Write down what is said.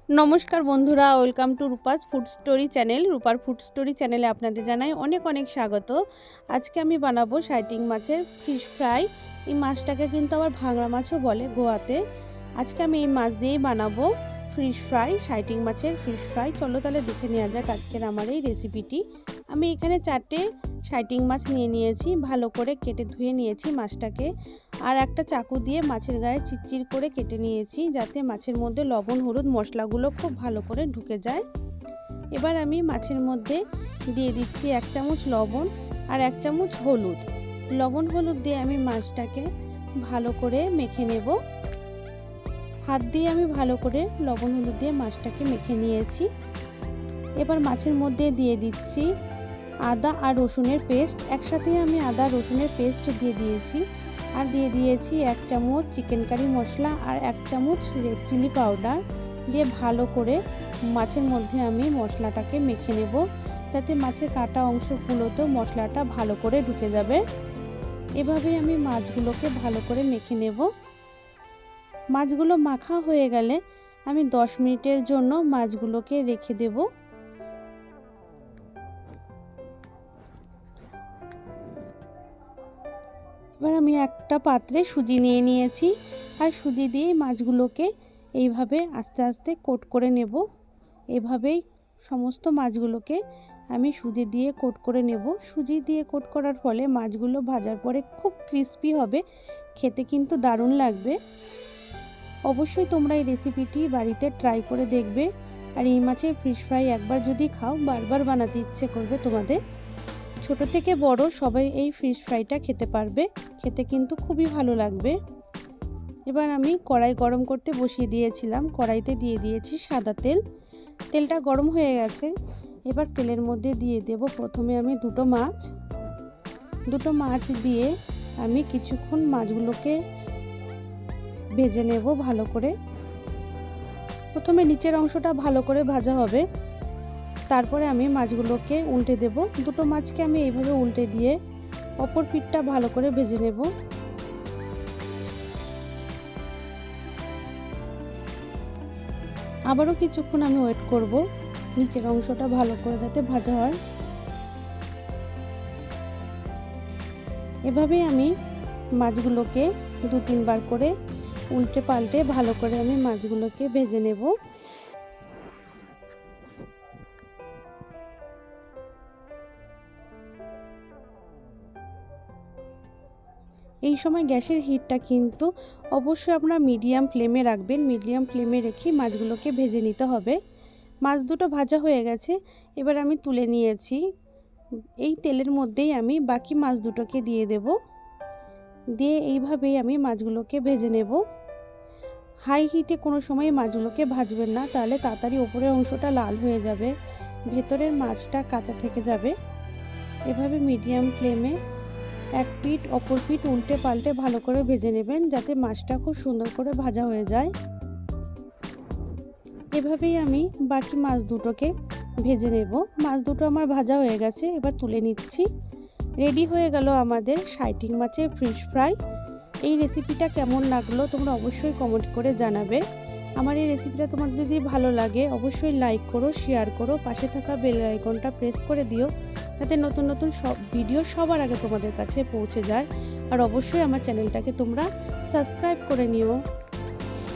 নমস্কার বন্ধুরা, welcome to Rupa's food story channel. রূপার ফুড স্টোরি চ্যানেলে আপনাদের জানাই অনেক অনেক স্বাগত। আজকে আমি বানাবো সাইটিং মাছের ফিশ ফ্রাই। এই মাছটাকে কিন্তু আবার ভাঙড়া মাছও বলে গোয়াতে। আজকে আমি এই মাছ দিয়েই বানাবো ফিশ ফ্রাই, সাইটিং মাছের ফিশ ফ্রাই। চলো তাহলে দেখে নেওয়া যাক আজকের আমার এই রেসিপিটি। আমি এখানে 4টে সাইটিং মাছ নিয়েছি, ভালো করে কেটে ধুয়ে নিয়েছি মাছটাকে। আর একটা চাকু দিয়ে মাছের গায়ে চিরচির করে কেটে নিয়েছি, যাতে মাছের মধ্যে লবণ হলুদ মশলাগুলো খুব ভালো করে ঢুকে যায়। এবার আমি মাছের মধ্যে দিয়ে দিচ্ছি 1 চামচ লবণ আর 1 চামচ হলুদ। লবণ হলুদ দিয়ে আমি মাছটাকে ভালো করে মেখে নেব। হাত দিয়ে আমি ভালো করে লবণ হলুদ দিয়ে মাছটাকে মেখে নিয়েছি। এবার মাছের মধ্যে দিয়ে দিচ্ছি আদা আর রসুনের পেস্ট। একসাথে আমি আদা রসুনের পেস্ট দিয়ে দিয়েছি। আর দিয়ে দিয়েছি 1 চামচ চিকেন কারি মশলা আর 1 চামচ রেড চিলি পাউডার দিয়ে ভালো করে মাছের মধ্যে আমি মশলাটাকে মেখে নেব, যাতে মাছের কাটা অংশগুলোতেও মশলাটা ভালো করে ঢুকে যাবে। এভাবেই আমি মাছগুলোকে ভালো করে মেখে নেব। মাছগুলো মাখা হয়ে গেলে আমি 10 মিনিটের জন্য মাছগুলোকে রেখে দেব। এবার আমি একটা পাত্রে সুজি নিয়ে নিয়েছি, আর সুজি দিয়ে মাছগুলোকে এইভাবে আস্তে আস্তে কোট করে নেব। এভাবেই সমস্ত মাছগুলোকে আমি সুজি দিয়ে কোট করে নেব। সুজি দিয়ে কোট করার ফলে মাছগুলো ভাজার পরে খুব ক্রিস্পি হবে, খেতে কিন্তু দারুণ লাগবে। অবশ্যই তোমরা এই রেসিপিটি বাড়িতে ট্রাই করে দেখবে। আর এই মাছের ফিশ ফ্রাই একবার যদি খাও বারবার বানাতে ইচ্ছে করবে তোমাদের। ছোট থেকে বড় সবাই এই ফিশ ফ্রাইটা খেতে পারবে, খেতে কিন্তু খুবই ভালো লাগবে। এবার আমি কড়াই গরম করতে বসিয়ে দিয়েছিলাম। কড়াইতে দিয়ে দিয়েছি সাদা তেল। তেলটা গরম হয়ে গেছে। এবার তেলের মধ্যে দিয়ে দেব প্রথমে আমি দুটো মাছ দিয়ে আমি কিছুক্ষণ মাছগুলোকে ভেজে নেব ভালো করে। প্রথমে নিচের অংশটা ভালো করে ভাজা হবে, তারপরে আমি মাছগুলোকে উল্টে দেব। দুটো মাছকে আমি এইভাবে উল্টে দিয়ে অপর পিঠটা ভালো করে ভেজে নেব। আবারও কিছুক্ষণ আমি ওয়েট করব, নিচের অংশটা ভালো করে যাতে ভাজা হয়। এভাবেই আমি মাছগুলোকে 2-3 বার করে উল্টে পাল্টে ভালো করে আমি মাছগুলোকে ভেজে নেব। এই সময় গ্যাসের হিটটা কিন্তু অবশ্যই আপনারা মিডিয়াম ফ্লেমে রাখবেন। মিডিয়াম ফ্লেমে রেখে মাছগুলোকে ভেজে নিতে হবে। মাছ দুটো ভাজা হয়ে গেছে, এবার আমি তুলে নিয়েছি। এই তেলের মধ্যেই আমি বাকি মাছ দুটোকে দিয়ে দেব। দিয়ে এইভাবেই আমি মাছগুলোকে ভেজে নেব। হাই হিটে কোনো সময় মাছগুলোকে ভাজবেন না, তাহলে তাড়াতাড়ি ওপরের অংশটা লাল হয়ে যাবে, ভেতরের মাছটা কাঁচা থেকে যাবে। এভাবে মিডিয়াম ফ্লেমে এক পিঠ অপর পিঠ উল্টে পাল্টে ভালো করে ভেজে নেবেন, যাতে মাছটা খুব সুন্দর করে ভাজা হয়ে যায়। এভাবেই আমি বাকি মাছ দুটোকে ভেজে নেব। মাছ দুটো আমার ভাজা হয়ে গেছে, এবার তুলে নিচ্ছি। রেডি হয়ে গেল আমাদের সাইটিং মাছের ফিশ ফ্রাই। এই রেসিপিটা কেমন লাগলো তোমরা অবশ্যই কমেন্ট করে জানাবে। আমার এই রেসিপিটা তোমাদের যদি ভালো লাগে অবশ্যই লাইক করো, শেয়ার করো, পাশে থাকা বেল আইকনটা প্রেস করে দিও, যাতে নতুন নতুন সব ভিডিও সবার আগে তোমাদের কাছে পৌঁছে যায়। আর অবশ্যই আমার চ্যানেলটাকে তোমরা সাবস্ক্রাইব করে নিও।